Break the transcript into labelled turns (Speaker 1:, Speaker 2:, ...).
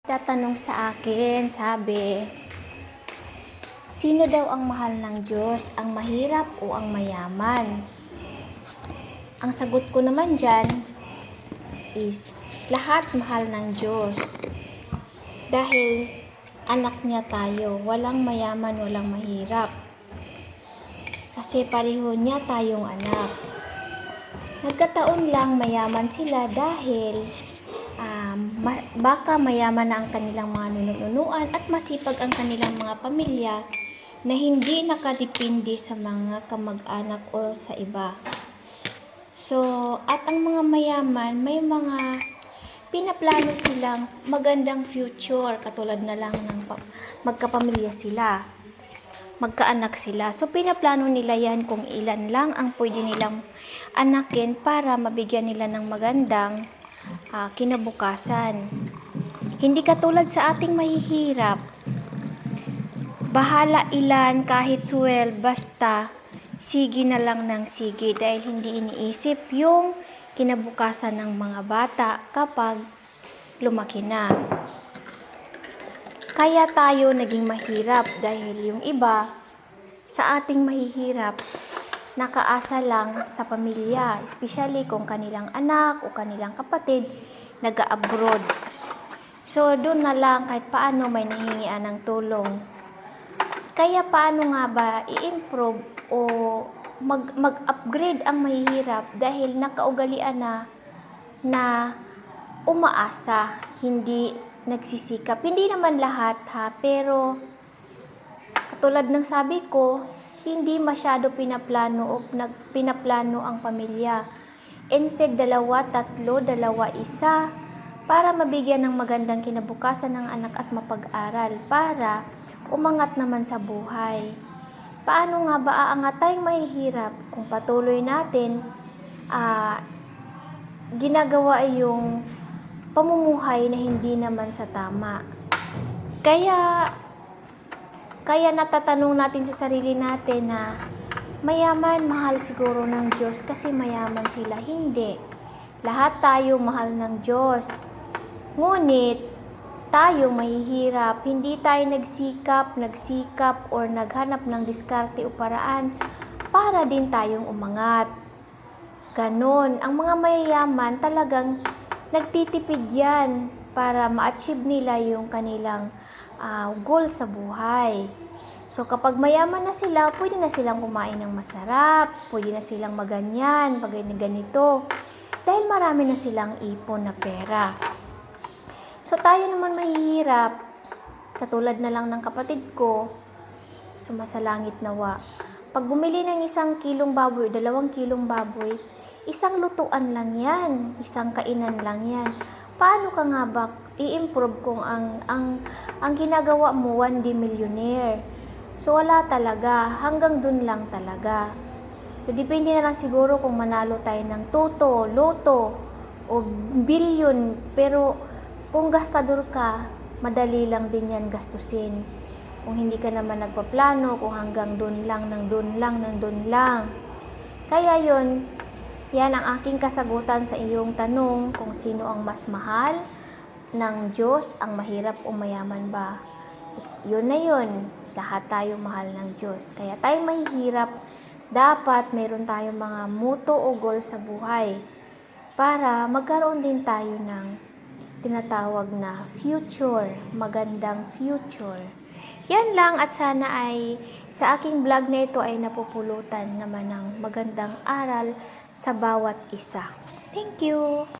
Speaker 1: Tatanong sa akin, sabi, sino daw ang mahal ng Diyos? Ang mahirap o ang mayaman? Ang sagot ko naman dyan is, lahat mahal ng Diyos. Dahil anak niya tayo, walang mayaman, walang mahirap. Kasi pareho niya tayong anak. Nagkataon lang mayaman sila dahil baka mayaman na ang kanilang mga nununuan at masipag ang kanilang mga pamilya na hindi nakadepende sa mga kamag-anak o sa iba. So, at ang mga mayaman, may mga pinaplano silang magandang future, katulad na lang ng magkapamilya sila, magkaanak sila. So, pinaplano nila yan kung ilan lang ang pwede nilang anakin para mabigyan nila ng magandang kinabukasan. Hindi katulad sa ating mahihirap, bahala ilan kahit 12, basta sige na lang ng sige dahil hindi iniisip yung kinabukasan ng mga bata kapag lumaki na. Kaya tayo naging mahirap dahil yung iba sa ating mahihirap nakaasa lang sa pamilya, especially kung kanilang anak o kanilang kapatid nag-abroad. So, doon na lang kahit paano may nahingian ng tulong. Kaya paano nga ba i-improve o mag-upgrade ang mahihirap dahil nakaugalian na umaasa, hindi nagsisikap. Hindi naman lahat pero katulad ng sabi ko, hindi masyado pinaplano ang pamilya. Instead, 2, 3, 2, 1 para mabigyan ng magandang kinabukasan ng anak at mapag-aral para umangat naman sa buhay. Paano nga ba aangat tayong mahihirap kung patuloy natin ginagawa yung pamumuhay na hindi naman sa tama? Kaya natatanong natin sa sarili natin na mayaman, mahal siguro ng Diyos kasi mayaman sila. Hindi. Lahat tayo mahal ng Diyos. Ngunit, tayo mahihirap. Hindi tayo nagsikap or naghanap ng diskarte o paraan para din tayong umangat. Ganon. Ang mga mayayaman talagang nagtitipid yan para ma-achieve nila yung kanilang goal sa buhay. So, kapag mayaman na sila, pwede na silang kumain ng masarap, pwede na silang maganyan, ganito, dahil marami na silang ipon na pera. So, tayo naman mahihirap, katulad na lang ng kapatid ko, sumasalangit nawa. Pag bumili ng 1 kilong baboy, 2 kilong baboy, isang lutuan lang yan, isang kainan lang yan. Paano ka nga ba i-improve kung ang ginagawa mo 1D millionaire? So, wala talaga. Hanggang dun lang talaga. So, depende na lang siguro kung manalo tayo ng toto, loto, o billion. Pero, kung gastador ka, madali lang din yan gastusin. Kung hindi ka naman nagpaplano, kung hanggang dun lang, ng dun lang. Kaya yon, yan ang aking kasagutan sa iyong tanong kung sino ang mas mahal ng Diyos, ang mahirap o mayaman ba? Yun na yun. Lahat tayo mahal ng Diyos. Kaya tayo mahihirap, dapat meron tayong mga motto o goal sa buhay para magkaroon din tayo ng tinatawag na future, magandang future. Yan lang at sana ay sa aking vlog na ito ay napupulutan naman ng magandang aral sa bawat isa. Thank you!